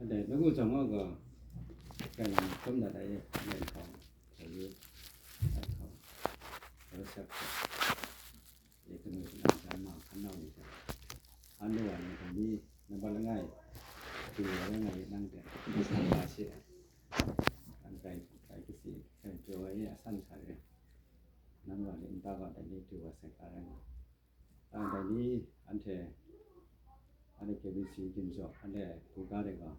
근데 누구 정어가 그냥 좀 더 나의 멘토 저기 멘토 그렇죠. 이거는 남자만 간나오니까 안 되는 건이 넘어가는 게 그거는 난데 무슨 맛이 안 가이 그치 저의 산사를 남아는 인다가 되게 두어서 가는 다니 한테 안에 KBC 김조 안에 부가래가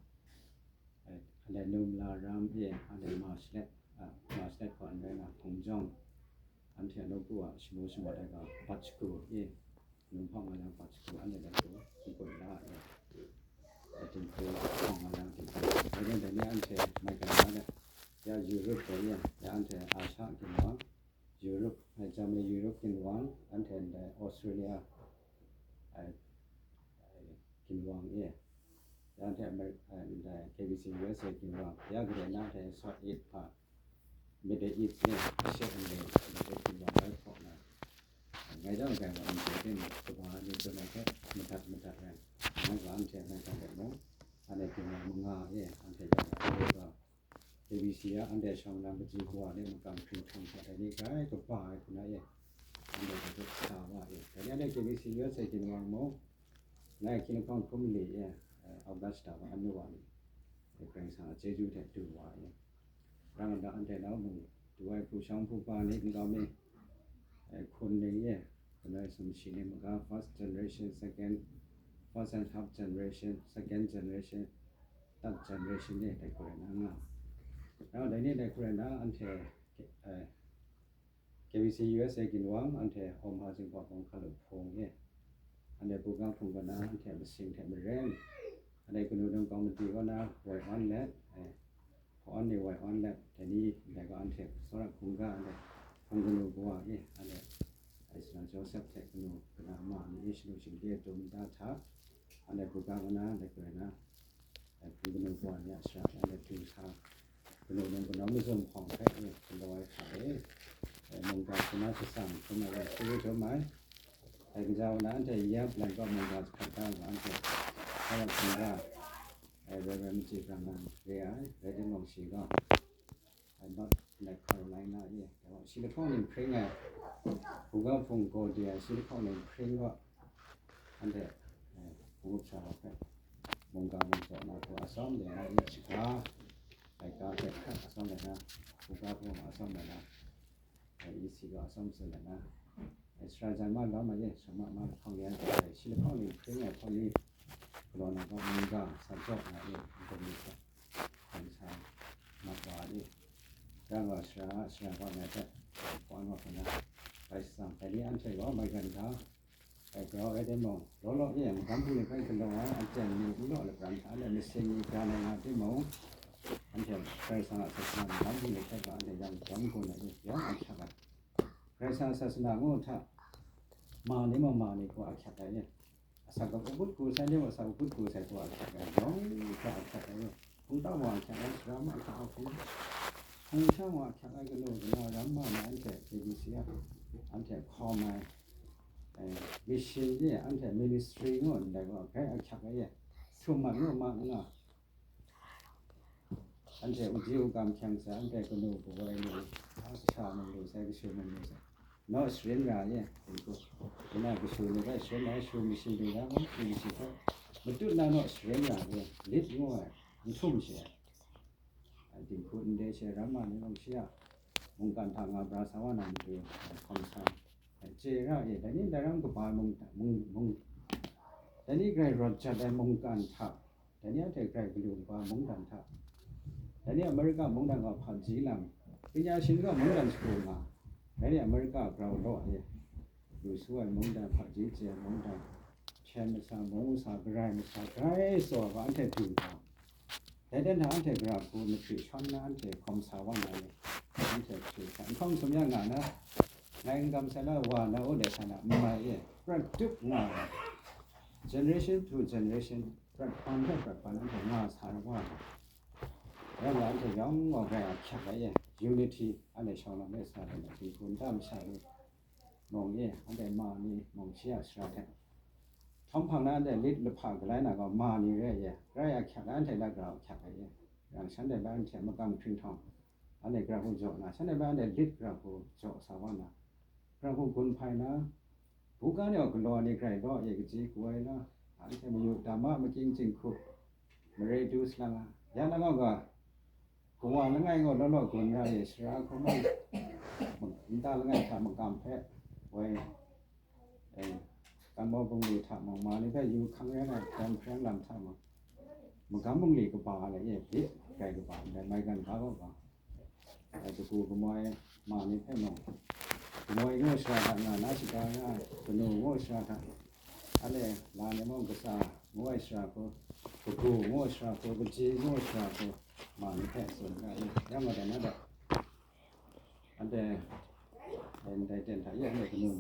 안에 놈라람에 안에 마슬렛 건데나 공정 안테 놓고 시모시모다가 받치고 예 놈방하냐 받치고 안에 놓고 이거라 하여튼 그 방하냐 그런데 내한테 말가나네 야 유럽 거야 야한테 아시아 김와 유럽 자메 유럽 김와 안테 오스트레일리아 김왕 예 야한테 아메리카 KBC USA 김왕 야 그래 나한테 서잇 파 미들 이스트 시간에 미들 김왕 발포나 ngày đó cái mà anh thấy cái mà đi cho nó cái mình đặt này nó có anh thấy cái nó anh ấy cũng làm ngà vậy anh thấy cái KBC anh thấy xong làm cái gì qua đấy mà cầm phim thông cái này cái bài của nó vậy anh thấy cái sao vậy cái này KBC nhớ sẽ cái ngọn mốc này khi nó còn không lì Augusta và anh nuôi cái cảnh sát chế du thể từ ngoài rằng là anh thấy nó mình tụi phụ xong phụ ba này cũng có mìnhคนนี้คนสมชินมันก็ first generation second first and half generation second generation third generation เนี่ยได้คนนั้นแล้วในนี้ได้คนนั้นอันเทKBC USA กินวังอันเทอมหาจึงพอของขลุพงเนี่ยอันเดปูกังพงกันนะอันเทมันสิ่งแถมแรงอันเดคุณดูกองมันตีก็นะไวออนแล้วพออันนี้ไวออนแล้วแต่นี้ได้ก็อันเทสำหรับคุณก็อันเดAngolo boa ye ale aisna Joseph tekno kana ma ni ishnu shinde dom da tha ale buga mana le kana Angolo boa ya sha ale tu sa kuno non kuno mi som phong kai ye kuno wai khai mong ka kuna sa sam kuma le su jo mai ai ga na ante ya plan ko mong ka kha ta an te ala kuna ai reverend ji kana re ai re de mong shi ga not like Carolina yeah silicon in pring buga phung ko dia silicon in pring ko ande buga cha ka mongga mongso na ko asom de na chika ai ka ke asom de na buga phung asom de na ai si ko asom se de na extra jama la ma ye sama ma khong ya silicon in pring ko ni ko na ko mongga sa jo na ye ko ni ko kan sa ma ba ni rằng là sẽ có này thế quan họ phải phải sang cái đi ăn chơi đó mà gần đó phải có cái đấy mong đó như mà cắm vui cái đó anh chèn nhiều cũng đó là cảm thấy là mình sinh ra này là cái mong anh chèn phải sang sang cắm vui cái đó để dành cắm vui này đó anh chắc là phải sang ngô thà mà nếu mà này của anh chắc đấy nhỉ sang cái bút cù sang nếu mà sang bút cù sang của anh chắc là đó cái anh chắc đấy cũng tao mà chắc là lắm anh tao cũng không sao mà chắc ai cái lối nó lắm mà anh sẽ KBC anh sẽ call my mission gì anh sẽ ministry ngon đại gọi cái anh chắc cái gì chung mà nó anh sẽ ujiu cảm chăng sẽ anh sẽ cái lối của cái lối anh sẽ mình lối sẽ cái số mình lối sẽ nó xuyên ra gì cái này cái số này cái xuyên này số mission đi ra không KBC thôi một chút nào nó xuyên ra gì lít ngồi anh chung sẽ tìnhคุณได้เชรามานี่ต้องเชื่อมงการทางอาบราสาวานันคือคำสั่งเจราเอแต่นี่ได้รังก็ปามงแต่นี่ใครรถจัดได้มงการทักแต่นี่เธอใครกลุ่มปามงการทักแต่นี่อเมริกามงการกับพันจีลังปัญญาชินก็มงการสกุลมาแต่นี่อเมริกาเราโลดเนี่ยดูสวยมงการพันจีเจมงการแชมป์สามมงสามไกรสามไกรสววันเทถูกแต่เดินทางเทกราบกูมันคือช่องนั้นเทคอมสาววันไหนมันเทคือการท่องสมัยงานนะในกำเสลวานะโอเดชนะมาเอ๋ประจุงาน generation to generation ประพันธ์ให้ประพันธ์นั้นถึงมาสารว่าแล้วหลังจากย้อนว่าแบบขัดไว้ unity อันในช่องนั้นไม่สารนะที่คุณตามใช้มองเอ๋อันใดมานี่มองเชี่ยสระแท้ท พังนั้นได้ลิดละผักหลายน่ะก็มานี่แร่ยไรอะแค่นั้นไทละกราแค่ไปอย่างฉันได้บ้านแค่มากำครึ่งทองอันนี้กระหูจ่อนะฉันได้บ้านได้ลิดกระหูจ่อสาวนะกระหูคนภายนะผู้การเนี่ยก็รอนี่ไกลรอเอกจีกวยนะอันที่มาอยู่ตามมาจริงๆคุมเรดูสลังยานั้นก็กูว่าแล้วไงก็แล้วๆคนได้สระเขาไม่มันตาแล้วไงทำกำแพะไว้การบ่บ่งลีทำออกมานี่ได้อยู่ครั้งแรกน่ะแครั้งลำทำมันกำบ่งลีก็ปาอะไรพี่ไกลก็ปาได้ไม่กันเขาก็ปาแต่กูก็มอยมานี่แค่มองมอยก็สระน่ะน่าสิกาง่ายก็โง่สระอะไรลาเนี่ยมองก็ซาโง่สระก็กูโง่สระก็จีโง่สระก็มานี่แค่ส่วนได้ยังมาแต่นั่นแหละอันแต่ได้เต็มถ่ายอย่างนี้ก็นู่น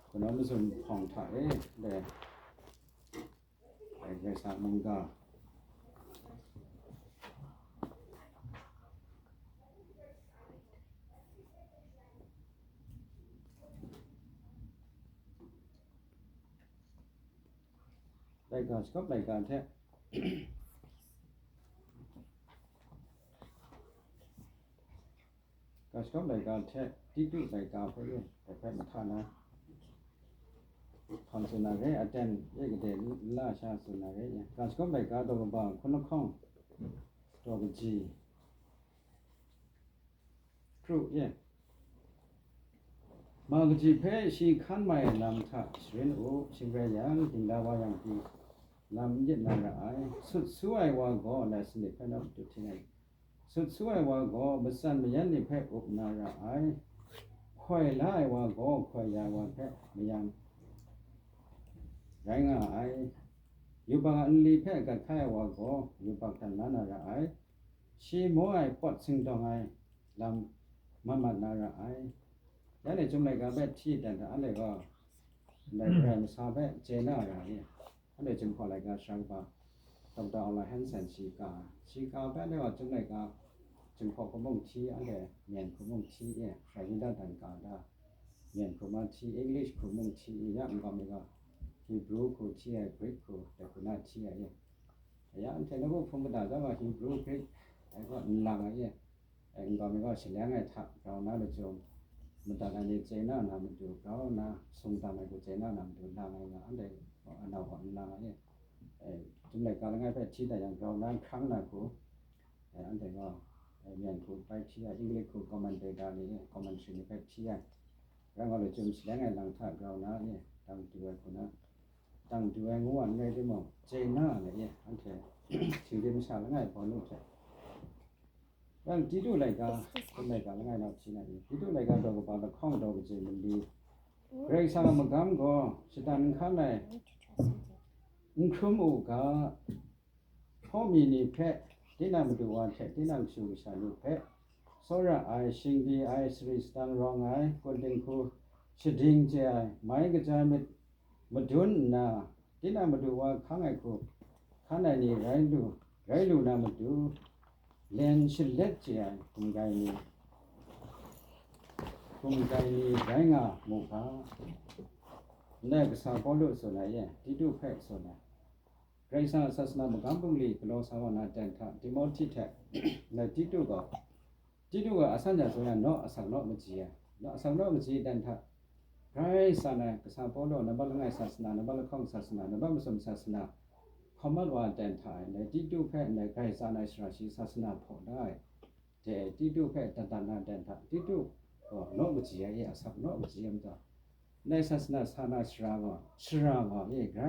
คนนั้นมันส่วนของถ่ายได้ไอ้สามมันก็รายการสกับรายการแท้ก็สกับรายการแท้ที่ดูรายการเพื่อนแต่แพ้มาท่านะพันสุนาเรอเจนเอกเดลาชาสุนาเรการสกับรายการตัวบางคนละข้องตัวกจีครูมากจีเพชีขันไม่ลำท่าสเวนโอชิงเรียนจิงดาวายังที่ลำยึดนาระไอสุดสวยว่าก็ในสนิทพนับจุดที่ไหนสุดสวยว่าก็บัสันไม่ยันนี่เพอุปนาระไอค่อยไล่ว่าก็ค่อยยาว่าเพไม่ยันไรงาไออยู่บางอันลีเพกับค่ายว่าก็อยู่บางทันนาระไอชีโมไอปอดสิงตองไอลำมานาระไอแล้วในจุดไหนก็แบบที่แต่อะไรก็ในแบรนด์ซาเบเจน่าอะไรเนี่ยอันนี้จึงพอรายการช่างป่ะต้องดาวน์ไลน์แฮนด์เซนชีกาแบบนี้ว่าจุดไหนก็จึงพอขมงที่อันนี้เมียนขมงที่เนี่ยใครที่ได้ดันการได้เมียนขมงที่อังกฤษขมงที่อย่างก็ไม่ก็ฮีบรูคูที่กรีกคูแต่คนนั้นที่เนี่ยอย่างที่เราพูดธรรมดาว่าฮีบรูกรีกไอ้ก็ลังไอ้เนี่ยไอ้ก็ไม่ก็เสียงไอ้ทักเราหน้าเลยจมมันตาในเจน่านามันดูเขานะส่งตาในกูเจน่านามันดูลางไงนะอันเดียวอันเอาอันลางไงจุดไหนการง่ายไปที่แต่อย่างเรานั้นครั้งนะกูอันเดียวก็เมียนกูไปที่อังกฤษกูคอมเมนต์ได้นี่คอมเมนต์สิ่งนี้ไปที่แล้วก็เลยจุดเสียงไงหลังทักเรานะเนี่ยตั้งตัวคนนะตั้งตัวงูอันไงที่มองเจน่าเนี่ยอันเดียวสิ่งที่มันสร้างง่ายพอรู้ใช่บางทีดูรายการเป็นรายการง่ายเราที่ไหนที่ดูรายการเราก็ปาตะข้องเราก็จะมันดีเรื่องสารมันกำก็สถานข้างในอุ้งคมอุกาพ่อมีนี่แพะที่นั่งมาดูวันแพะที่นั่งชูชาลูแพะโซระไอชิงดีไอสริสตังรองไอคนเด้งคูชดิ่งเจไอไม่กระจายมาดุนนะที่นั่งมาดูว่าข้างไอคูข้างในนี่ไรลูนะมาดูเล่นชิลเล็ดเจียคุมไกนี่ไรงาหมูกาเนกสาวพอลุส่วนไหนที่ดูแพะส่วนไหนไรศาสนามกำปุงลีกลอสาวนาจันทร์ที่มอที่แท้ในที่ดูก็อาศัยจากส่วนนั้นเนาะอาศัยเนาะมันจีเนาะอาศัยเนาะมันจีจันทร์ไรศาสนาสาวพอลุนับบัลลังไงศาสนานับบัลลังข้องศาสนานับบัลลังสมศาสนาคำว่าจันทร์ในที่ดูแพะในไรศาสนาสราชีศาสนาพอได้แต่ที่ดูแพะตันนาจันทร์ที่ดูก็เนาะมันจีอาศัยเนาะมันจีมันจะในศาสนาสานาสราว่าไกร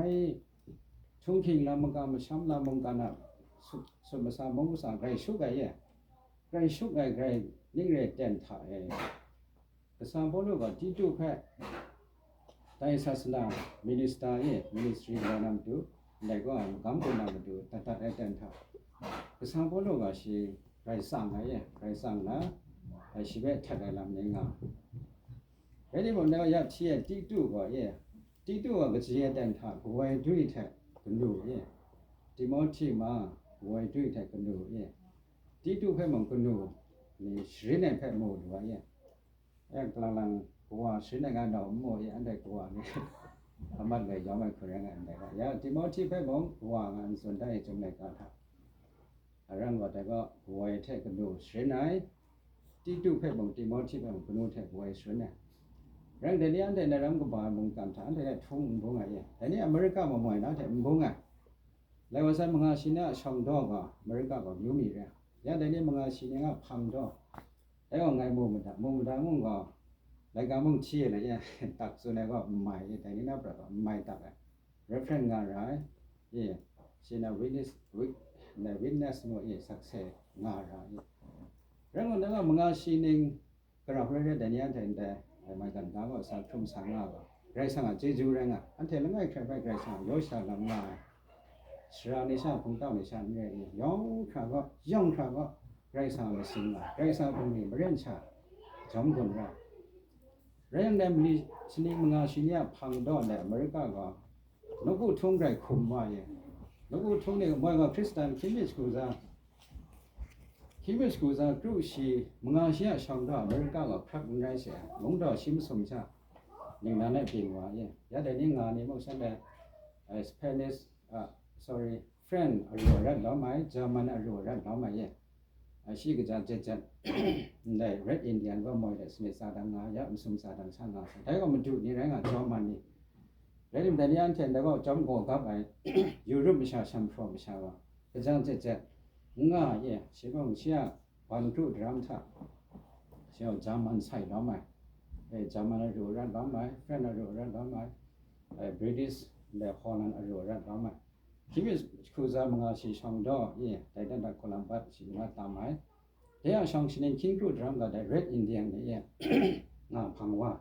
ทุ่งคิงลำมังกามาช้ำลำมังกานะสมสารมงกุศลไกรชุกไกรนิ่งเรเจนถ่ายภาษาพลุก็ที่ดูแค่ไต้ศาสนามินิสตามินิสทรีเรานำดูแล้วก็กำกับนำดูตัดเจนถ่ายภาษาพลุก็สิไกรสังนะไอชีวิตทัดได้ลำยังไงเรื่องนี้ผมเนี่ยอยากที่ที่ดูก็ที่ดูก็จะเดินทางไปด้วยแท้กันดูที่มอที่มาไปด้วยแท้กันดูที่ดูเพื่อมันกันดูนี่สิ่งนั้นเพื่อมันดูกลางๆกูว่าสิ่งนั้นก็ดาวมั่วอันใดกูว่านี่阿妈来要么可能安那个，呀，提摩提佩蒙话安顺带中来搞他，让我这个我也太个路谁来，提督佩蒙提摩提佩蒙可能太我也顺呢，让这里安在那让个把蒙干他安在冲蒙啊耶，但你อเมริกามาหมอยนะแต่蒙啊，แล้วว่าซั่นมึงอ่ะสิเนี่ยช่องดอกอ่ะอเมริกาก็อยู่มีแหละยะแต่นี่มึงอ่ะสิเนี่ยพังดอกแล้วก็ไงมุมมันมุมดามึงก็รายการมึงชี้อะไรเนี่ยตักส่วนไหนก็ไม่แต่นี่นะประก็ไม่ตักอ่ะ reference งานไรเย่สินะ witness โมเอ success งานไรแล้วก็แล้วมึงอ่ะสินึงกระเพาะเนี่ยแต่เนี่ยแต่ไม่กันก็สักทุ่มสังอ่ะไรสังอ่ะเจจูแรงอ่ะอันเทแล้วไงใครไปไรสังยอชาลำงา是啊，你像碰到你像那个用看个ไรสังไม่สิงอ่ะไรสังพวกนี้ไม่เรียนชาจำคนละเรื่องนั้นมีชนิดมึงอาชีเนี่ยพังดอนในอเมริกาก็นกูทุ่งไรคุมว่าอย่างนกูทุ่งเนี่ยมันก็คริสเตียนคิมิสกูซาครูชีมึงอาชีช่องดออเมริกาก็พักมึงไรเสียมึงดอชิมสมชาอย่างนั้นเนี่ยเป็นว่าอย่างยาเดี๋ยวนี้งานนี้มึงใช่ไหมSpanish sorry French อรัวรัดล้อไหม German อรัวรัดล้อไหมอย่างอาชีพก็จะได้ Red Indian ก็มวยได้สมิธสาดังงายะมุสลิมสาดังช่างงาแต่ก็มันดูนี่แรงอ่ะจอมันนี่แล้วที่แต่นี้อันเช่นแล้วก็จอมโกกับไอ้ยุโรปไม่ใช่ชัมพรอมไม่ใช่ว่าก็จะงาเย่ใช่ป่ะเชื่อวันดูดรามท่าเชื่อจามันใส่ล้อไหมจามันอรัวรัดล้อไหม French อรัวรัดล้อไหมBritish และ Holland อรัวรัดล้อไหมคิดว่าคือจะมึงอาชีช่องดอเย่แต่ด้านโคลัมบัสสิ่งนั้นตามไหมเดี๋ยวช่องสิ่งคิงรูดรำก็ได้ Red Indian เนี่ยงาพังว่า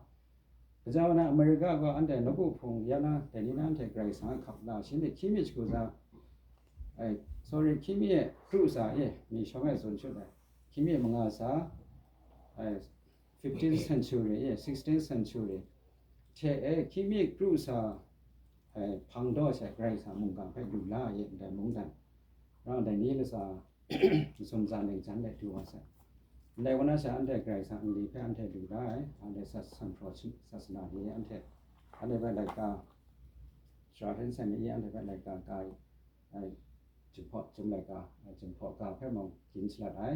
พระเจ้านะอเมริกาก็อันแต่นกูพงยานะแต่นี่นั่นแต่ไกรสังขับดาวสิ่งที่คิมิคือจะsorry คิมิครูซามีช่องให้ส่วนชุดเลยคิมิมึงอาซา15th century 16th century เทคิมิครูซาพังดอใช้ไกรสังมุงกันให้ดูล่าแต่มุงกันแล้วแต่นี้เลยซาสมจานหนึ่งชั้นได้ดูว่าในวันนั้นอันเดไกรสังดีเพื่ออันเดดูได้อันเดสันโปรชิศาสนานี้อันเดเป็นรายการชาเห็นสันนี้อันเดเป็นรายการกายจุดพอจุดรายการจุดพอกาวเพื่อมองกินสลัดได้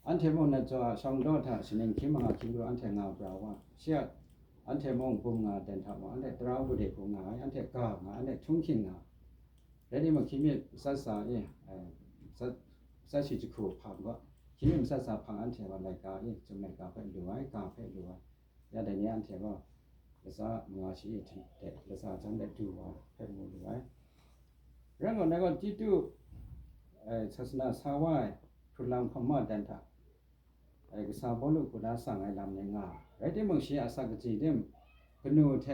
อันเทมองนั่นจะช่องดอถ้าสิ่งคิดมาคิดดูอันเทงาเปล่าว่าเชื่ออันเทมองปุ่มงาเดินทางว่าอันเดตราบุเดปุ่มงาอันเทกางาอันเดทุ่งขิงงาแล้วนี่มันคิดมีศาสนาสัจจิคูพังก็คิดมีศาสนาพังอันเทว่ารายการจำรายการเพื่อดูไว้กาเพื่อดูไว้ยาเดี๋ยวนี้อันเทว่าภาษามืออาชีพแต่ภาษาจังได้ดูไว้เพื่อดูไว้เรื่องของนั้นก็ที่ดูศาสนาสาวายทุลามพม่าเดินทางก็สาวบอลลูกคนนั้นสั่งให้ลำยังงาไอ้ที่มึงเชื่อสักจีเดิมกนูเท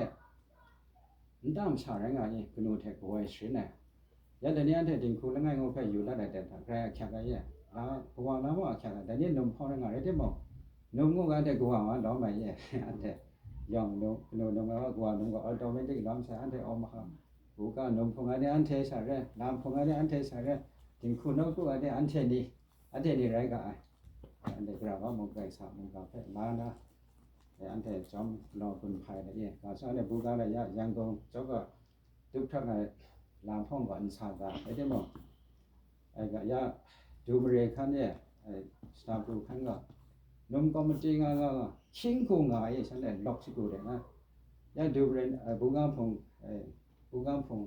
นั่นตามชาแรงงานกนูเทกูไว้ชื่อเนี่ยยาเดี๋ยวนี้อันเทดินคูแล้วไงงงไปอยู่แล้วได้เดินทางแค่แค่ไหนเนี่ยเพราะว่าน้ำว่าแค่ไหนแต่นี่นมพ่อแรงงานไอ้ที่มึงนมงูกันเทกูว่ามันล้อมไปเนี่ยอันเทยองนมว่ากูว่านมก็อัตโนมัติล้อมใช่อันเทออกมาครับกูก็นมพงอันนี้อันเทใช่ไหมน้ำพงอันนี้อันเทใช่ไหมดินคูนมกูอันนี้อันเทนี่ไรกันอันเทกราบว่ามึงไก่สามมึงกับเพชรล้านนะแต่อันเทจอมรอคนภายในเนี่ยการสร้างในบุกการระยะยังคงเจ้าก็ทุกท่านในลามพ่องก่อนชาดาไอ้ที่มึงไอ้ก็ยาดูบริการเนี่ยสตาร์บูขันก็นมก็มันจริงอ่ะก็ชิงกูงายฉันเลยล็อกสิกูเลยนะยาดูบริบุกการพง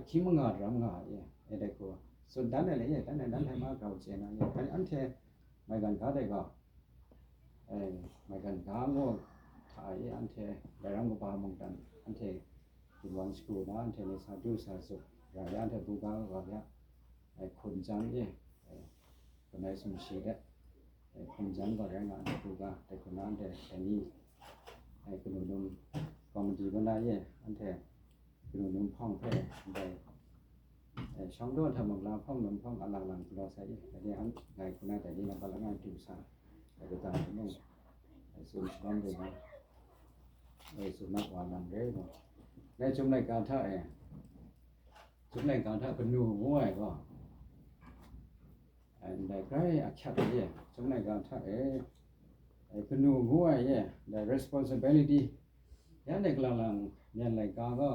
คิมงารำงาไอ้เด็กกูสุดด้านไหนเนี่ยด้านให้มาเก่าเจนะเนี่ยอันเทไม่กันเขาได้ก็ไม่กันเขาโง่ถ่ายอันเทได้รังกูปามงกันอันเทที่วันสกูนะอันเทในสาธุสาสุรายอันเทบุกการก็เนี่ยคนจังคนไหนสมชีได้คนจังก็แรงงานบุกการแต่คนนั้นแต่นี่คนนุ่มกองดีก็ได้อันเทคนนุ่มพ่องเพ่ได้ช่องโดนทำของเราพ่องนุ่มพ่องอลังเราใส่แต่เนี่ยอันไงคนนั้นแต่นี่เราพลังงานจุสาแต่ก็ตามที่นี่ส่วนช่องเลยนะส่วนนักวานันเร่งในจุดในการท่าเป็นนูง่วยก็แต่ใครอักขระจุดในการท่าเป็นนูง่วยได้ responsibility ยันในกลาง เนี่ยรายการก็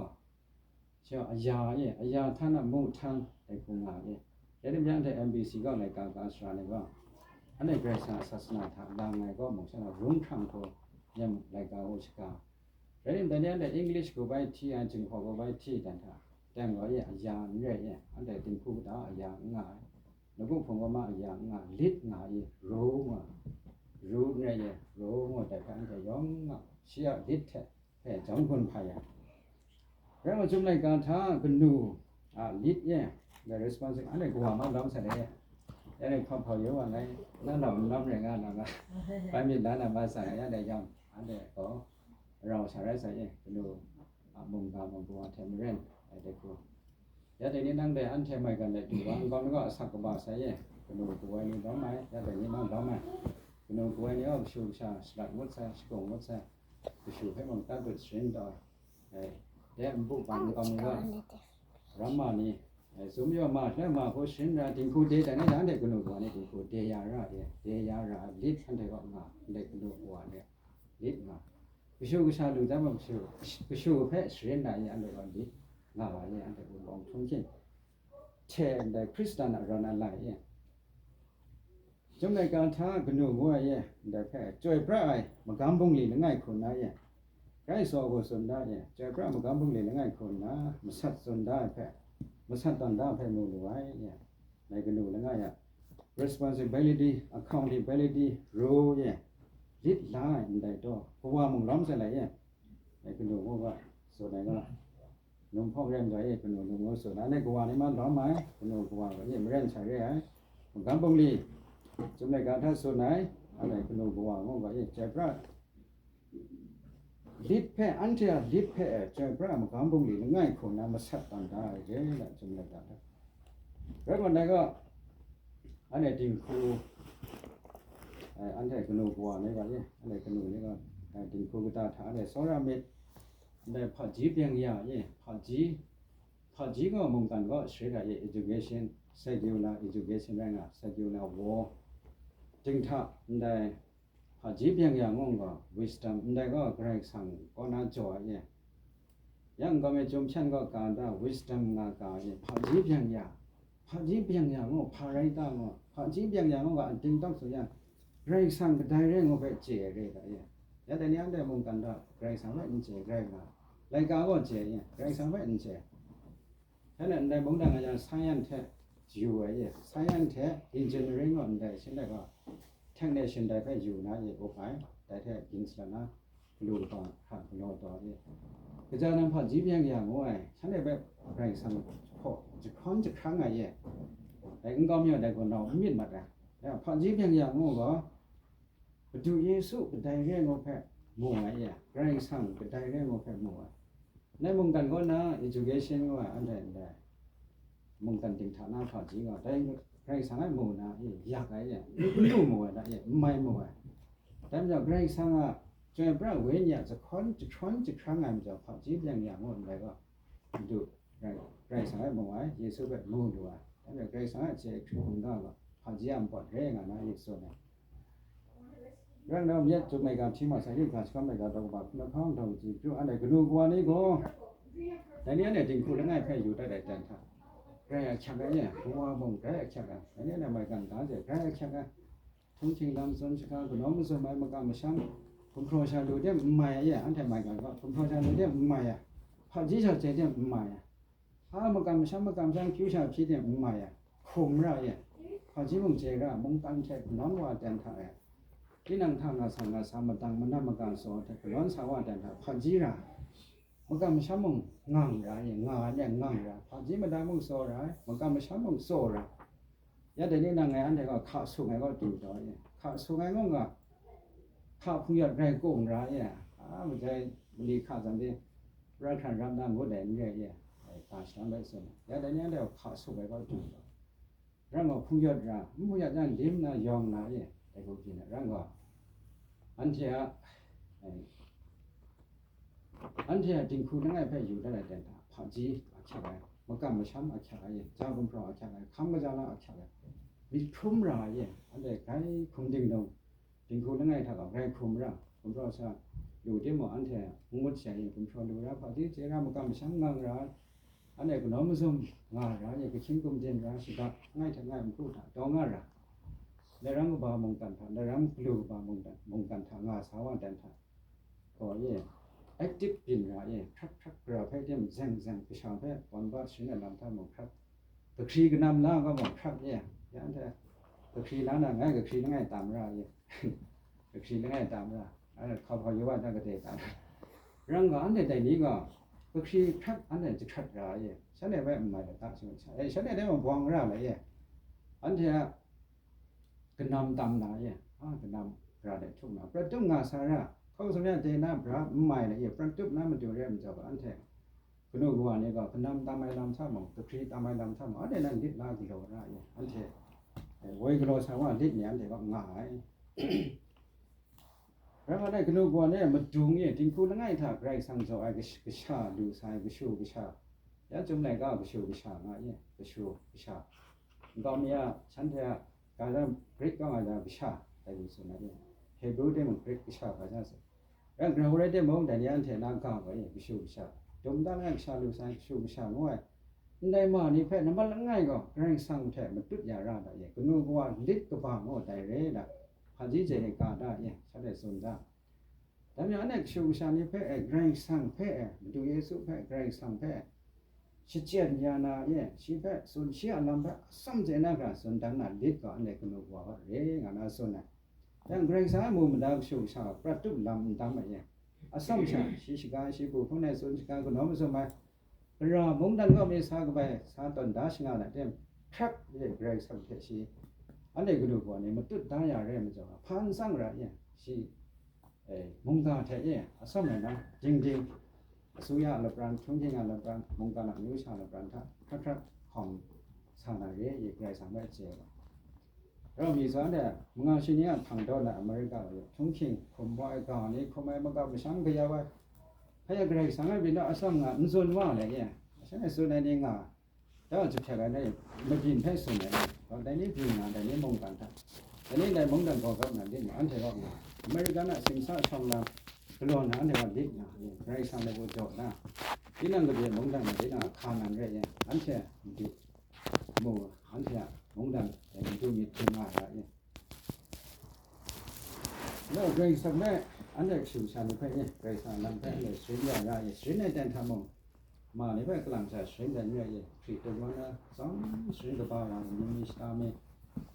เชื่ออาญาเนี่ยอาญาท่านน่ะมุ่งทางไอ้กุงาเนี่ยแต่เนี่ยยังแต่ MBC ก็รายการการสอนเนี่ยก็อันนี้เกรซาศาสนาทางดังไงก็หมดฉะนั้นรุ่งทางก็ยังรายการโอชกาแต่เนี่ยแต่ English ก็ไปที่อันจึงพอก็ไปที่กันท่าแต่ว่าเนี่ยอาญาเนี่ยเนี่ยอันแต่ติงคูดาอาญางาแล้วก็ผมก็มาอาญางาลิดงาอีรู้มารู้เนี่ยรู้หมดแต่การจะย้อนเชื่อลิดแท้จอมคนพายแล้วมาจุ่มในการท้ากันดูลิดเนี่ย the responsibility อันนี้กูว่ามาล้อมซะเลยอันนี้เขาเยอะว่าไงนั่นเราล้อมแรงงานนะไปมีด้านน่ะมาใส่อันใดยังอันใดก็เราใช้ได้ใส่กันดูมุมกามุมตัวเทมเรนไอ้เด็กกูแล้วแต่นี้นั่งได้อันเทมใหม่กันเลยดูว่าก่อนก็สักกบาใส่กันดูตัวนี้ล้อมไหมแล้วแต่นี้มันล้อมไหมกันดูตัวนี้ก็ชูชาสลัดวัดใส่สกงวัดใส่ชูให้มันตั้งเป็นสตริงดอยเดี๋ยวบุกบังก็มีก็รามานี่สมยอมาแล้วมาโคชินราติงคูเดแต่นี่ยังได้กนูตัวนี้ติงคูเดยาระเดยาระลิดอันเดก็มาได้กนูหัวเนี่ยลิดมาพิชูกชาลูแต่บ่พิชูเพ่สรินได้อันเดก็ลิดงาว่าเนี่ยอันเดก็ลองทุ่งจินเชนได้คริสเตียนรอนอะไรเนี่ยจงในการท้ากนูหัวเนี่ยได้แค่จ่วยพระไอ้มากำบงลีง่ายคนนะเนี่ยไกสอก็สนได้เนี่ยจ่วยพระมากำบงลีง่ายคนนะมาสัตสนได้แค่มาสัตตันได้แค่มูลไว้เนี่ยในกนูง่ายresponsibility accountability role เนี่ยลิดลายได้ตัวเพราะว่ามึงล้อมใส่ไหนเนี่ยในกนูว่าส่วนไหนก็หลวงพ่อเรียนไว้กนูหลวงพ่อส่วนนั้นในกว่านี่มันล้อมไหมกนูกว่าเนี่ยไม่เรียนใช่ไหมมึงกำบงลีจำในการถ้าส่วนไหนอะไรกนูกว่ามึงว่าใจพระลิดแพ้อันเดียลิดแพ้ใจพระมึงกำบงลีง่ายคนนะมาสัตตันได้เจ้าจำในการแล้ววันไหนก็อันนี้ติงคูอันนี้กนูกว่านี่ว่าเนี่ยอันนี้กนูนี่ก็ติงคูก็ตาถาเนี่ยสระเม็ดในพอจีเปียงยาเนี่ยพอจีก็มุ่งกันก็ใช้ได้ education secular education ได้นะ secular war จึงถ้าในพอจีเปียงยางงก็ wisdom ในก็ใครสั่งก็น่าจ่อเนี่ยยังก็ไม่จมชันก็การได้ wisdom งาการเนี่ยพอจีเปียงยาพอจีเปียงยางงพาไรตางพอจีเปียงยางงก็อันติงต้องสุยังใครสั่งก็ได้เรื่องก็ไปเจเรื่องเนี่ยแล้วแต่นี้อันเดียวมุ่งกันได้ใครสั่งไว้อินเจใครมารายการก็เจเนี่ยใครสั่งไว้อินเจฉะนั้นในมุ่งดังอาจารย์ science อยู่ไว้เนี่ย science engineering ก็ได้เช่นเดียวกับ technician ได้ไปอยู่นะเนี่ยโอ้ไปแต่แท้กินสละนะรู้ต่อหักรอต่อเนี่ยก็จะนำพอจีเปียงยางไว้ฉันได้แบบใครสั่งพอจะค้นจะครั้งไงเนี่ยแต่ก็มีอะไรก็เรามีดมาแล้วพอจีเปียงยางก็ดูเยซูก็ได้เรื่องก็แพ้มัวเนี่ยใครสั่งก็ได้เรื่องก็แพ้มัวในมุมกันก็นะ education ก็อันใดได้มุมกันถึงฐานะพอจีก็ได้ใครสั่งให้มัวนะอยากไงเนี่ยรู้มัวนะเนี่ยไม่มัวแต่เมื่อใครสั่งอ่ะจนพระเวรเนี่ยจะค้นจะครั้งไงมันจะพอจีเปียงยางก็ได้ก็ดูใครสั่งให้มัวเยซูแบบมัวด้วยแต่เมื่อใครสั่งให้เจ้าคุณก็พอจีอันปลอดเรื่องนะเยซูเนี่ยเรื่องเราเนี่ยจุดในการที่มาใช้ที่การสอนในการตระบัดนักท่องเที่ยวจีบอันใดก็ดูกว่านี้ก็แต่เนี้ยเนี่ยจริงคุณง่ายแค่อยู่ได้แต่จันทร์แค่ชักเนี่ยหัวบงแค่ชักอันนี้เนี่ยมากันการเสียแค่ชักทุ่งชิงลำสนชักก็น้องมุสลิมมาการมาช่างคุณครูชาดูเนี่ยไม่เนี่ยอันที่มากันก็คุณครูชาดูเนี่ยไม่อ่ะพอจีชาเจเนี่ยไม่อ่ะถ้ามาการมาช่างคิวชาพี่เนี่ยไม่อ่ะคุมเราเนี่ยพอจีมึงเจก็มึงกันแค่น้องว่าจันทร์ที่นั่งทางอาสังอาสามาตังมันน่ามาการสอนแต่ร้อนสาวแต่ถ้าพอจีรามันก็ไม่ช้ำมึงง่างไรง่าเนี่ยง่างไรพอจีมาได้มึงโซ่ไรมันก็ไม่ช้ำมึงโซ่ไรยาเดี๋ยวนี้นั่งไงอันเดียวก็ข้าสุกไงก็ดูต่อเนี่ยข้าสุกไงก็ข้าพูดอะไรโกงไรเนี่ยมันจะมันดีข้าสันติรักขันรับน้ำก็แดงเนี่ยการสอนไปส่วนยาเดี๋ยวนี้เดี๋ยวข้าสุกไงก็ดูต่อแล้วก็พูดอะไรพูดอะไรลิ้มนะยองนะเนี่ยแต่ก็กินนะร่างก็อันเทียจริงคุณง่ายไปอยู่ได้แต่พอจีอาชามันก็มาช้ำอาชาเจ้าคุณพระอาชาคำก็จะละอาชาวิคุมรายอันเด็กใครคุมดึงดงจริงคุณง่ายถ้ากับใครคุมร่างคุณพระอาชา อยู่ที่หมออันแท้งดเสียงผมชวนดูแล้วพอที่เจรามกรรมช่างงางร้านอันนี้ก็น้อมซุ่มงาร้านอย่างก็ชิ้นกุมเจนร้านสิบะง่ายทั้งง่ายมันพูดถาดองงาร้านในรังบามงกันถาในรังกลูบามงกันถางาสาวันแดนถาก็เย่แอคทีฟปินร้านเย่ทักกระเพาะเต็มแซงไปชาวเพชรวันว่าชิ้นนั้นทำมงครับตะคีก็นำล่างก็มงครับเย่ยันแท้ตะคีนั้นน่ะง่ายกับคีง่ายตามร้านเย่ตะคีง่ายตามร้านอันนั้นเขาพออยู่ว่าตั้งกระเตตามรังก็อันใดนี้ก็ตะคีทักอันนั้นจะทักร้านเย่ฉันได้ไว้ไม่ได้ตั้งชื่อฉันได้มาบวงร้านเลยเย่อันเท่ากนำตามนาเย่กนำราได้ทุกนาประจุงาสาระเขาสมัยเตนะพระไม่ละเอียดประจุนั้นมันจะเรียนจะอันแท้กนูกว่านี่ก็กนำตามไม้ลำท่ามตะคีตามไม้ลำท่ามอันนี้นั่นดิลากิโลระเย่อันแท้ไว้กิโลสาว่าดิเนี่ยอันแท้ก็ง่ายแล้วก็ได้กนูกว่าเนี่ยมันจุงเนี่ยทิ้งคูละง่ายถ้าใครสั่งสอนกชาดูสายกชูกชาแล้วจุ่มไหนก็กชูกชาง่ายเนี่ยกชูกชาก็มีฉันแท้การเริ่มกรีกก็มาจากกชาแต่ดูสุนัขเนี่ยเฮบรูได้มันกรีกกชาก็จะสิแล้วเราได้มองแต่เนี่ยอันแท้นางก้าวก็เนี่ยกชูกชาจุ่มตั้งแต่กชาดูสายกชูกชาง่ายในมานี่แพ้น้ำมันละง่ายก็แรงสั่งแท้มันตุดยาราได้เนี่ยกนูกว่าลิดก็บางโอ้ได้เรดะพาจิเจในการได้เนี่ยฉันได้สนใจแต่เนี่ยอันนี้กชูกชานี่แพ้แรงสั่งแพ้ดูเยซูแพ้แรงสั่งแพ้ชิเจียนยานาเย่ชิแพ้สุนเชียลำแพ้ซ้ำเจนักสุนดังนั้นลิดก็อันนี้กนูกว่าเรงานาสุนนะยังแรงสายมุมดาวชูกชาประตุลำตามเนี่ยอาซ้ำชาชิกาชิบุพวกนั้นสุนชิกาก็น้อมสมัยรามงดันก็มีสากไปสาตนดาชงานน่ะเต็มครับเย่แรงสังเกตชีอันนี้ก็ดูว่านี่มันตุดตายาเรมจ้ะพันสังระเย่ชีมงกาแท้เย่อาซ้ำเลยนะจริงๆสุยาละปรานชงเจงาละปรานมงกานะมิวชาละปรานครับของสานาเย่แกรสังเวชเจเรามีสอนเนี่ยมึงเอาชิ้นนี้ทางดอลลาร์อเมริกาอยู่ชงชิงคมว่าก่อนนี้คมไม่มันก็ไปสังเกตว่าให้แกรสังให้เป็นอาซ้ำงานส่วนว่าอะไรเย่ฉันส่วนนี้งาแล้วจะแค่ไหนไม่กินให้ส่วนไหนเราได้นี้กินงานได้นี้มงกันท่าแต่นี้ได้มงกันพอกับงานที่อันที่ว่าอเมริกันน่ะสินค้าช่องละกลัวนะอันที่ว่าดิบนะใครสั่งได้ก็จบนะที่นั่นก็เป็นมงกันที่นั่นข้ามนั่นเรื่อยอันที่ดิบโมอันที่มงกันแต่ดูมีถึงมาอะไรแล้วใครสั่งได้อันเด็กชิวชาญไปเนี่ยใครสั่งนั่นไปเลยสิ่งอย่างไรสิ่งในแต่ทำมงมาในแบบกลางจะสิ่งแต่เนี่ยที่ตัวมันนะสองสิ่งกับบ้านมีสตาร์เม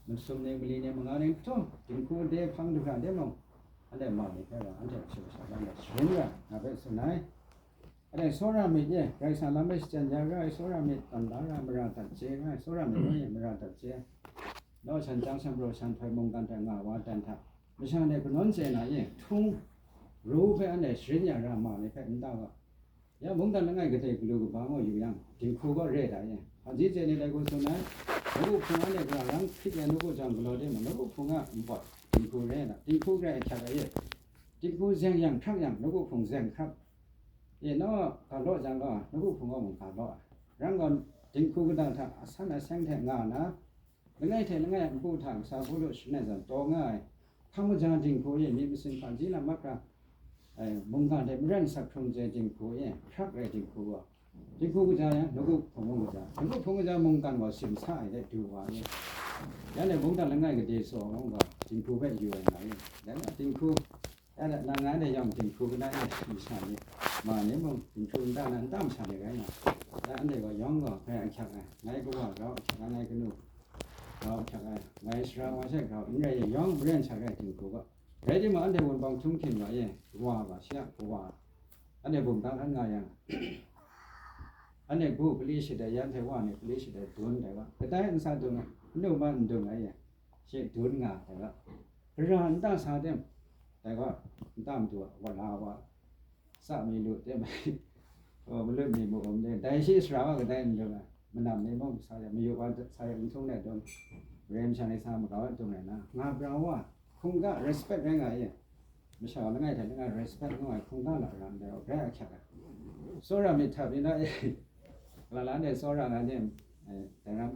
มันสมในบริเวณมังงานเองทุกถึงคู่เดียพังดูกันเดียมงอันเดียมาเนี่ยแค่ว่าอันเดียชิวชาญนั่นสิ่งละนับเป็นส่วนไหนอันเดียโซรามิเนี่ยใครสั่งแล้วไม่เชื่อใจก็ไอ้โซรามิตันดาราไม่รักตัดเจ้ไอ้โซรามิเนี่ยไม่รักตัดเจ้แล้วฉันจังสัมโรฉันถอยมงกันแต่งาว่าแต่งท่าไม่ใช่เนี่ยคนนั้นเจน่ะเนี่ยทุ่งรู้ไปอันเดียสิ่งอย่างรามาเนี่ยแค่อินดาวยามงดันง่ายก็ได้กลูกบางก็อยู่ยังถึงคู่ก็เร่ได้เนี่ยอันที่เจนี่ได้ก็ส่วนนั้นลูกพงอันเนี่ยก็รังคิดเนี่ยลูกจังก็เลยมันลูกพงอ่ะบ่ถึงคู่เร่น่ะถึงคู่เร่แค่ไหนถึงคู่เสียงยังทักยังลูกพงเสียงครับเนาะก็รอจังก็ลูกพงก็มันก็รอรังก่อนถึงคู่ก็ได้ถ้าสันเสียงแท้งานะง่ายแท้ง่ายพูดทางสาวผู้รู้เนี่ยจะโตง่ายคำว่าจางถึงคู่เนี่ยมีสิ่งปัจจัยละมากมงกันได้เรื่องสักครั้งเจอจริงคู่เนี่ยทักเลยจริงคู่อ่ะจริงคู่ก็จะเนี่ยลูกพงก็จะลูกพงก็จะมงกันว่าสิมสายได้ดูว่าเนี่ยแล้วในมงกันละง่ายก็ดีสองก็จริงคู่ไปอยู่ไหนแล้วจริงคู่แล้วละง่ายได้ยังจริงคู่ก็ได้สิมสายเนี่ยมาเนี่ยมงจริงคู่ด้านนั้นตามสายเลยนะแล้วอันเดียวก็ย้อนก็แค่ชักไงไงก็ว่าเราชักไงก็นู่นเราชักไงสระว่าใช่เขาอินเดียย้อนเรียนชักไงจริงคู่ก็เรื่องที่มันอันเดียวบางชุ่มขินว่าอย่างว่าเสียว่าอันเดียวผมตั้งอันไงอย่างอันเดียวผู้ผลิตได้ยันเทว่าเนี่ยผลิตได้ดุนได้ว่าแต่อันสาดุนนู่นมันดุนไงอย่างเช่นดุนงาแต่ว่าร้านตั้งสาเต็มแต่ว่าตั้งตัวว่าลาว่าสามีลูกเต็มมันเริ่มมีมุมเด่นแต่ชีสระว่าก็ได้เยอะมันนำในมุมสายมีอยู่ว่าสายมันช่วงไหนโดนเรียนชาในสามมันก็ตรงไหนนะงาเปล่าว่าคงก็ respect ได้ไงเนี่ยไม่ใช่ว่าง่ายแต่ง่าย respect ง่ายคงก็หลักการเดียวแค่แค่โซรามิทับนี่นะหลักๆเนี่ยโซราเนี่ยแต่นั้น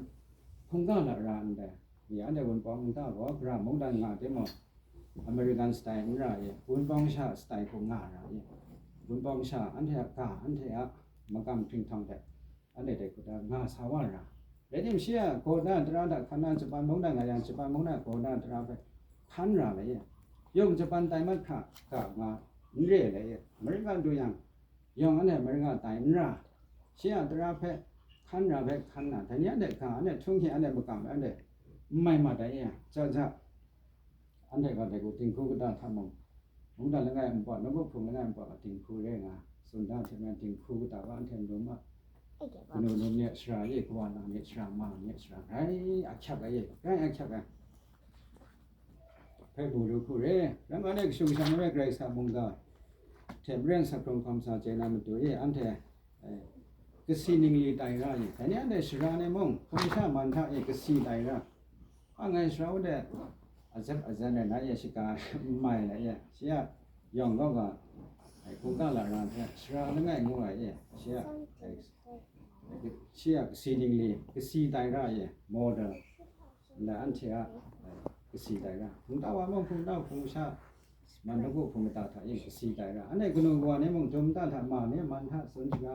คงก็หลักการเดียวอย่างเดียวบนปองก็บอกกระมงดังงาเต็มหมด อเมริกันสไตล์นี่ราบุญปองชาสไตล์ของงาราบุญปองชาอันเทกาอันเทอะมากำถึงทองแต่อันเด็กก็ได้งาสาวาราแล้วที่เสียโกดาตราดคันนั้นจะปานมงได้งายังจะปานมงได้โกดาตราไปคันราเลยยงจะปานไตมัดค่ะกะมาเร่เลยอเมริกันดูยังยงอันเนี่ยอเมริกันไตราเสียตราไปคันราไปคันน่ะแต่เนี้ยเด็กค่ะอันเนี่ยช่วงที่อันเนี่ยบ่กำอันเนี่ยไม่มาได้จ้าอันเด็กก็ได้กูติงคูก็ได้ทำมงได้แล้วไงมันปอดนบพุงแล้วไงมันปอดติงคูได้งาส่วนด้านที่มันติงคูก็ตาว่าอันเทนรู้ว่าโนเนี่ยสระเยกว่านาเนี่ยสระมาเนี่ยสระไอ้อักชักไอ้ไอ้อักชักไอ้เพ่บูรุคูเร่แล้วมันเนี่ยชุมชนไม่ไกลสามงได้เทมเรื่องสักตรงความสาใจนั้นมันตัวอันเทก็ซีนิงลีไตร่าแต่เนี่ยเนี่ยสระเนี่ยมงคงชามันท่าก็ซีไตร่าว่าไงสระเนี่ยอาจารย์เนี่ยนายสิกาไม่เลยเสียยองก็ว่าไอ้กูก็ละร้านเนี่ยสระแล้วไงงูไอ้เสียซีนิงลีก็ซีไตร่าโมเดลแล้วอันเทียก็ซีไตร่าผมตาว่าผมตาผมชามันแล้วก็ผมตาถ่ายก็ซีไตร่าอันนี้กูนึกว่าเนี่ยมึงจมตาถ่ายมาเนี่ยมันถ้าสนใจ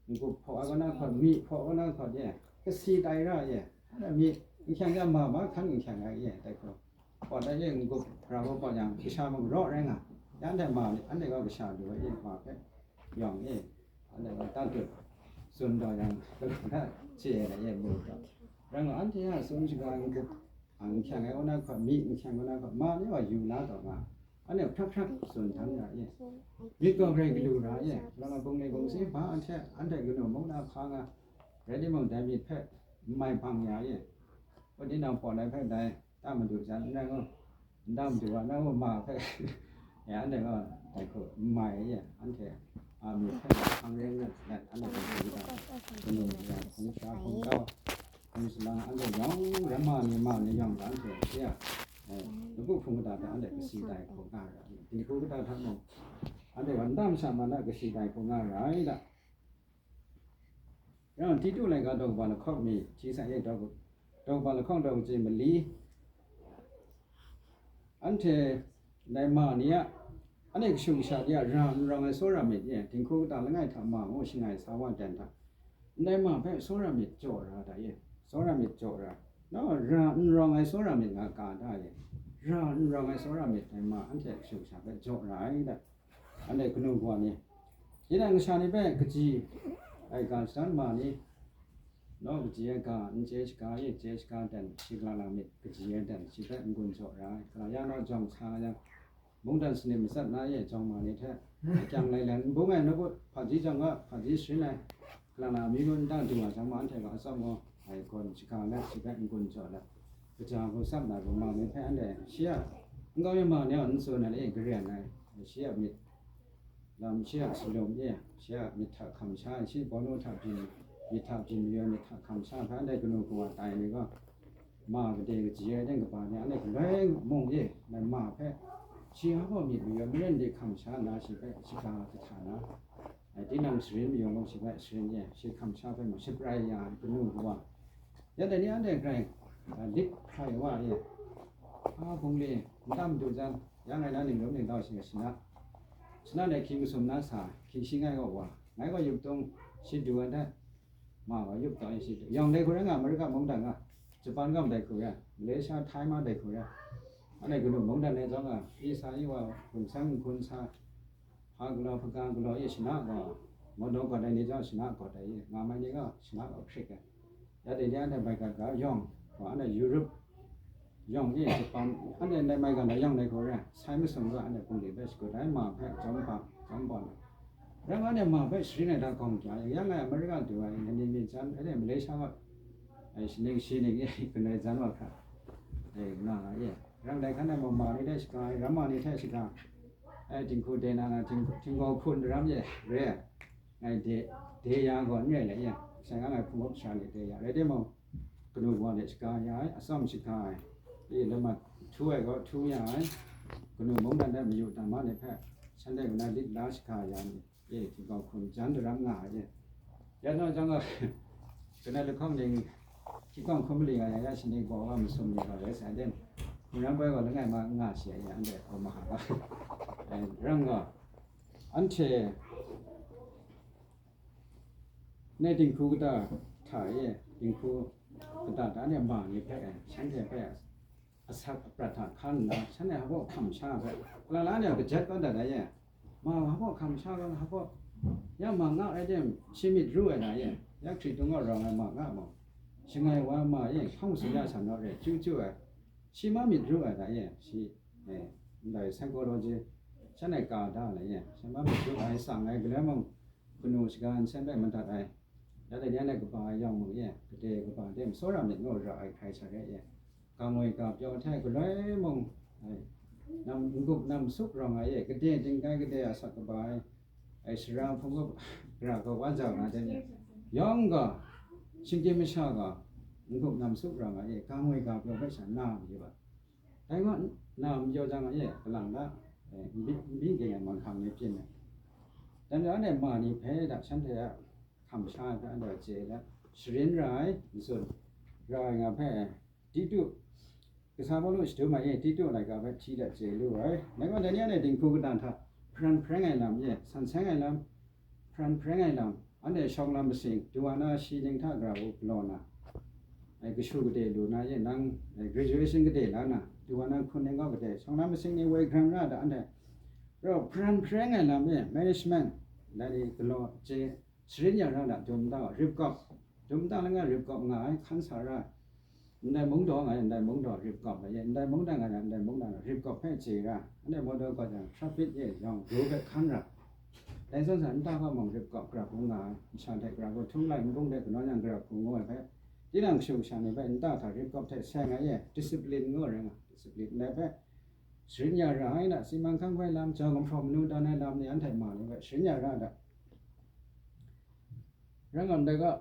มึงกูพอก็น่าขอมีพอก็น่าขอก็ซีไตร่าอันนี้มีแข่งกันมาคันแข่งไอ้แต่ก็พอได้ยังกูเราก็พอยังวิชามันรอดแรงยันแต่มาอันนี้ก็วิชาดูว่ามาแค่ย่องอันนี้ก็ตั้งจุดส่วนต่อยังก็ถ้าเชื่ออะไรบุกแล้วอันที่ส่วนที่การกูอันแข่งไอ้คนนั้นก็มีแข่งคนนั้นก็มาเนี่ยว่าอยู่แล้วต่อมาอันนี้พักส่วนทั้งอย่างมีก็เรื่องดูร้ายแล้วเราคงในคงสิบ้าอันที่กูหนุ่มมองหน้าพังเรื่องที่มองได้มีแพ้ไม่พังอย่างวันนี้เราปล่อยได้แพ้ได้ถ้ามันดูจันนั่นก็ดำดูว่านั่นก็มาแค่อันนี้ก็แต่ก็ไม่อันที่มีแค่ทางเรื่องนั้นอันนี้เป็นตัวเป็นหนึ่งอย่างของชาของเก่าของสลางอันนี้ย่องแล้วมาเนี่ยย่องร้านเสียแล้วก็คงได้อันนี้ก็สีได้ของงานทีนี้คงได้ทั้งหมดอันนี้วันดำสามันก็สีได้ของงานไรล่ะแล้วที่ดูอะไรก็ดอกบอลข้อมีชี้ใส่ดอกบอลข้องดอกจีมันลีอันเทในมาเนี่ยอันนี้ชุมชาติเราไงโซรามิดถึงคู่ตาละไงทำมาโมชิไงสาววันจันทร์ในมาเพ่โซรามิดโจราได้โซรามิดโจราเนาะเราไงโซรามิดงากาได้เราไงโซรามิดในมาอันเทชุมชาติโจราได้อันนี้คุณกว่านี่ยี่นั่งชานี่เพ่กจีไอ้การสันมานี่เนาะกจีการเจสกาดันชิกลาลามิดกจีดันชิเพ่งกุนโจราคลายานาจอมชายังมงดันสนิมสัตนายจองมานี่แท้จังไรแล้วบ่แม่นบ่พอดีจังก็พอดีสินะกลานามีคนตั้งตัวจังมาแท้ก็ซ้ำไอ้คนสิกาและสิแบงคนจอดก็จะบ่ซ้ำได้บ่มานี่แท้อันใดเสียมันก็ยังมาเนี่ยอันส่วนนั่นเองก็เรียนได้เสียมิดลำเสียสิลมเสียมิถะคำชาสิบ่โนทับจินมิถะจินเยมิถะคำชาพระได้ก็โนกว่าตายนี่ก็มาก็ได้ก็จีได้ก็ปาเนี่ยอันนี้ก็แรงมงในมาแพ้ชีฮะบ่มีอยู่ไม่เล่นได้คำชานาสิไปสิกาสถานะไอ้ที่นำสริมอยู่ลงสิไปสริมสิคำชาไปมาสิปรายยาเป็นนู่นก็ว่าอย่างแต่นี้อันเด็กไงลิบไพรว่าคงเลยดำดูจันยังไงนะหนึ่งลบหนึ่งดาวสิชนะในคิงสมนาสาคิงชิงไงก็ว่าไงก็อยู่ตรงสิดูอันได้มาว่าอยู่ตรงสิดูยังได้คนนั้นอเมริกามองดังญี่ปุ่นก็ได้คุยมาเลเซียไทยมาได้คุยอันนี้ก็ดูมองดังในจังอีสานว่าคนสังคนชาหากเราพักการเราชนะก็มโนก็ได้ในจังชนะก็ได้งานมันนี่ก็ชนะก็พลิกแล้วเดี๋ยวนี้ไปกันก็ย่องว่าอันนี้ยุโรปย่องญี่ปุ่นอันนี้ในไม่กันย่องในโคเรียใช้ไม่สมก็อันนี้คงดีเบสก็ได้มาแพ้จอมบอลแล้วอันนี้มาแพ้สรีในทางของใจยังไงอเมริกันตัวในนี้มีจันอันนี้มาเลเซียก็ไอ้สิ่งคนในจันว่าค่ะไอ้น่ารังใดขันในมุมมานี่ได้สกายรัมมานี่แท้สกายไอ้จิงคูเดนาจิงก็คุณรัมเร่ไอ้เดียก่อนเนี่ยแหละใช่ไงผู้มชาลิเดียเดี๋ยวมองกนูวันเดสกายย้ายซ้ำสกายนี่แล้วมาช่วยก็ช่วยย้ายกนูมองดันได้มาอยู่ตามมาในแพทย์ฉันได้ก็ได้ลิดลาสกายย้ายจิงก็คุณจันรัมงายันน้อยจังก็ก็ได้ลูกข้องยิงที่กล้องคอมบิลิงอะไรฉันเองบอกว่ามันสมบูรณ์เลยแสนเด่น ran ba ga la ngai ma nga xie ya ande o ma ha ba ran ga ante ne ding khu ga ta ye ding khu ga ta ne ma ni phe chan the phe asak prata khan na chan ne ha bo kham sha phe la la ne ga jet ga da ye ma ha bo kham sha ga ha bo ya ma nga ai dem chi mi ru ai da ye ya chi dong ga rong ma nga ma chi ngai wa ma ye khong su ya chan no re ju ju ai chi ma mi ru ai da ye chi dai psychology chan ne ka da la ye chi ma mi ru ai sang ai ga le ma ku no shi gan chan bai man da ai ya de ne ga ba yang mo ye de ga ba dem so ra mi no ra ai khai cha re ye ka ngoi ka pyo thai ko le mong ai nam gup nam suk rong ai ye ga de ding kai ga de a sak ba ai shra phong ga ra ko wa ja na de yang ga shin ge ma sha ga gup nam suk rong ai ye ka ngoi ka pyo ba sha na bi ba dai ma na mi jo ja ga ye ka lang da bi ge ya man kham ni pyin ne dan ya ne ma ni phe da chan de ya kham sha ga an da je la shrin rai so rai nga phe ti tu ka sa bo lo shi do ma ye ti tu lai ka phe thi da je lo rai na ko de ne ne ding khu ga dan tha pran pran ngai lam ye san san ngai lam pran pran ngai lam an de shong lam sing du wa na shi ning tha gra bo lo na ai ga shu ga de lo na ye nang graduation ga de la na du wa na khun ning ga ga de shong lam sing ni we gram ra da an de ro pran pran ngai lam ye management da ni ga lo je shrin ya ra da dum da rip kop dum da la nga rip kop nga ai khan sa ra nai mong do ngai nai mong do rip kop ye nai mong da nga nai mong da rip kop phe che ra ane mo do ko ja traffic ye yong ro ga khan ra dai son san da ga mong rip kop gra bu nga chan de gra bo thung lai mong de no yang gra bu ngo phe ti dang shu shan ne phe da tha rip kop the sa nga ye discipline ngo ra nga discipline ne phe shrin ya ra ai na si mang khang phai lam cha ngom from nu da nai lam ne an thai ma ne phe shrin ya ra da rang am de ga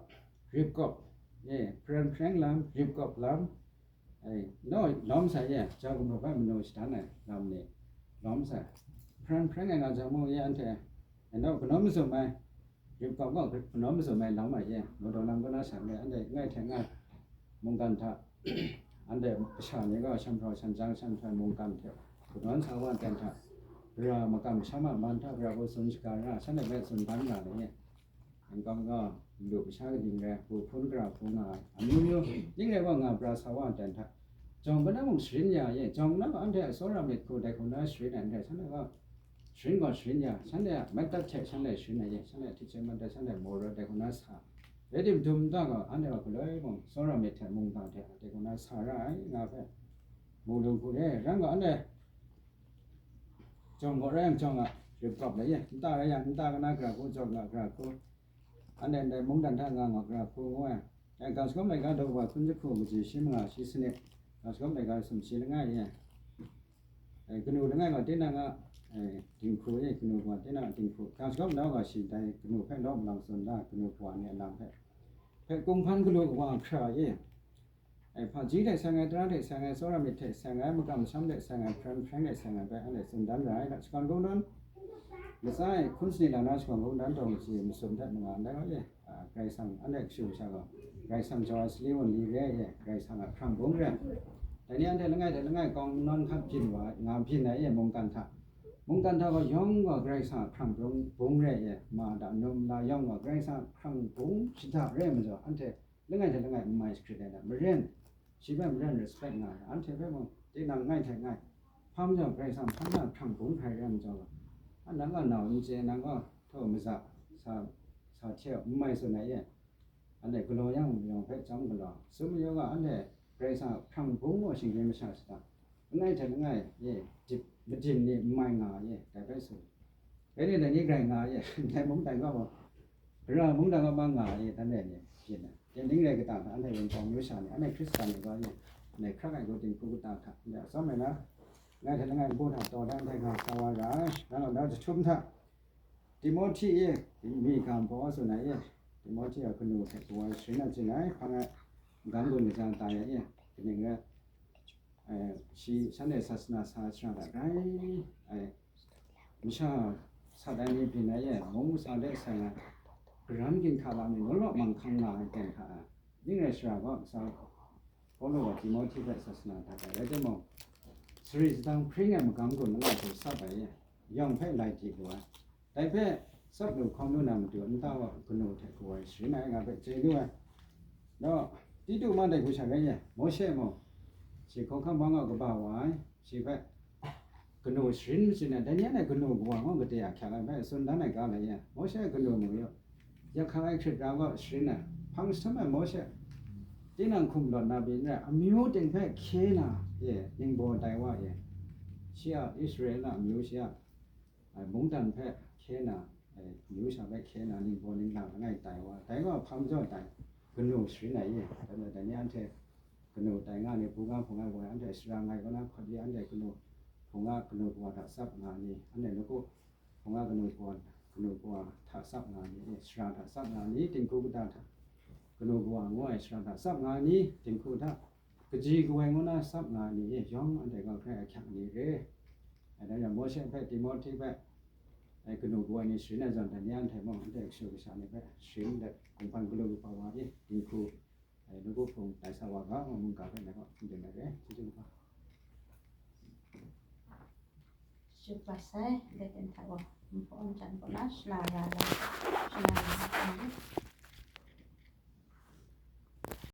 rip kop ye pran pran lam rip kop lam ai no lom sa ye cha ko ba ma no sta na lam ne lom sa pran pran nga ja mo ye an the no ko no so mai rip kop ko no so mai lam ma ye mo do lam ko na sa ne an de ngai the ngai mong kan tha an de sha ne ga sham pro chan jang chan thai mong kan the ko non sa wan tan tha ra ma kam sha ma man tha ra ko sun ska ra chan ne be sun ban na ne an kam ga lu sha ga ding re bu phun gra phun na a myu myu ning re wa nga pra sa wa tan tha jong ba na mong shrin ya ye jong na an the so ra me ko dai ko na shrin an the chan ne ga shrin ga shrin ya chan ne ma ta che chan ne shrin ne ye chan ne ti che ma ta chan ne mo ro dai ko na sa le dim dum da ga an the ko le mong so ra me the mong ta the dai ko na sa ra ai nga phe mo lu ko le rang ga an the jong go rang jong a rip kop le ye ta ra ya ta ga na gra ko jong ga gra ko an de mong dan tha nga gra ko wa ai ga skom mai ga do wa kun ji ko mu ji shi ma shi sne ga skom mai ga sum shi la nga ye ai kunu la nga ga tin na nga ai ding ko ye kunu wa tin na ding ko ga skom na ga shi dai kunu phe lo lam sun da kunu kwa ne lam phe kong phan ko lo wa khra ye ai pha ji de sa nga tra de sa nga so ra mi the sa nga ma kam sam de sa nga pran pran de sa nga ba an de sun dan ra ga skon go non le sai kun sni la na skon go dan tong si mu sum da nga da ye gai sang an de shu sa ga gai sang jo sli won li re ye gai sang a khang bong re dai ni an de la ngai kong non khap phin wa nga phin na ye mong kan tha ga yong ga gai sang khang bong re ye ma da nom la yong ga gai sang khang bong chi da re ma jo an de la ngai mai script da ma ren shi ba ma ren respect na an de ba mo ti nang ngai thai ngai pham jo gai sang pham na khang bong thai re ma jo an nang ga naw ni je nang ga tho ma sa che mai so na ye an de ko lo yang yong phe chang ko lo sum yo ga an de gai sang khang bong mo shin ge ma sha sta ngai thai ngai ye dip ma din ni mai nga ye dai ba so cái này là như cái ngà vậy, cái móng tay có mà, rồi móng tay có ba ngà vậy, thế này nhỉ, chuyện này, cái những cái tảng anh này vẫn còn nhớ sản này, anh này Christian này coi nhỉ, này khác này có tình cũng tảng thật, dạ, sau này nó, ngay thì ngay bố thằng to đang thay ngà sao ra, đó là nó chôm thật, Timothy ấy, mi cảm bỏ số này ấy, Timothy ở cái nụ thạch của xuyên là chuyện này, phăng ấy, gắn đồ người ta tài ấy, cái này cái, si sáng nay sát na sát sang là cái, 미샤 사단이 비나에 너무 사대 상아 그람긴 카라미 놀러 만칸나 땡카 닝레스라고 사 폴로와 디모티베 사스나 다가 레데모 Sri Dang Pring and Gamgo Nala Sabai, young pay like Jigua. They pay sub no common to Antawa Kuno take away, Srina, I bet Jigua. No, did you Monday which I get Moshe Mo? She can come on about why she bet Kuno Srin, and then I could know one the day I can't bet, so then I got a yeah. Moshe could know Moyo. Yakan actually drive out Srina, Pang some Moshe. ที่นั่งคุมดอนนาบินเนี่ยมิวเต็งแพ้เคนะเย่นิงโบไดว่าเย่เชียอิสราเอลมิวเชียมงดันแพ้เคนะมิวชาแพ้เคนะนิงโบนิงหลังง่ายไดว่าไดก็พังจ้อไดกนูสิไหนเย่แต่เนี่ยอันเทกนูไดงานเนี่ยผู้งานผู้งานว่าอันเทสรางไงก็นะพอดีอันเทกนูผู้งานกนูกว่าทักษะงานนี้อันเทแล้วก็ผู้งานกนูกว่าทักษะงานนี้สรางทักษะงานนี้ติงกูก็ได้กนูกว่าง่วยสรางทักษะงานนี้ติงกูถ้ากจีกวยงนะสับงานนี้ย้องอันเทก็แค่แข่งนี้เร่อันนั้นอย่างโมเสสแพ้ติโมธีแพ้ไอ้กนูกว่านี่สินะจันแต่เนี่ยอันเทมองอันเทชื่อภาษานี่แพ้สินเด็กกุมพันกุลกุปาวานี่ติงกูไอ้ลูกพงไต่สวากะมึงกะแพ้นะครับจริงๆเร่จริงๆป่ะ Je passais des temps pour on j'en pour là je la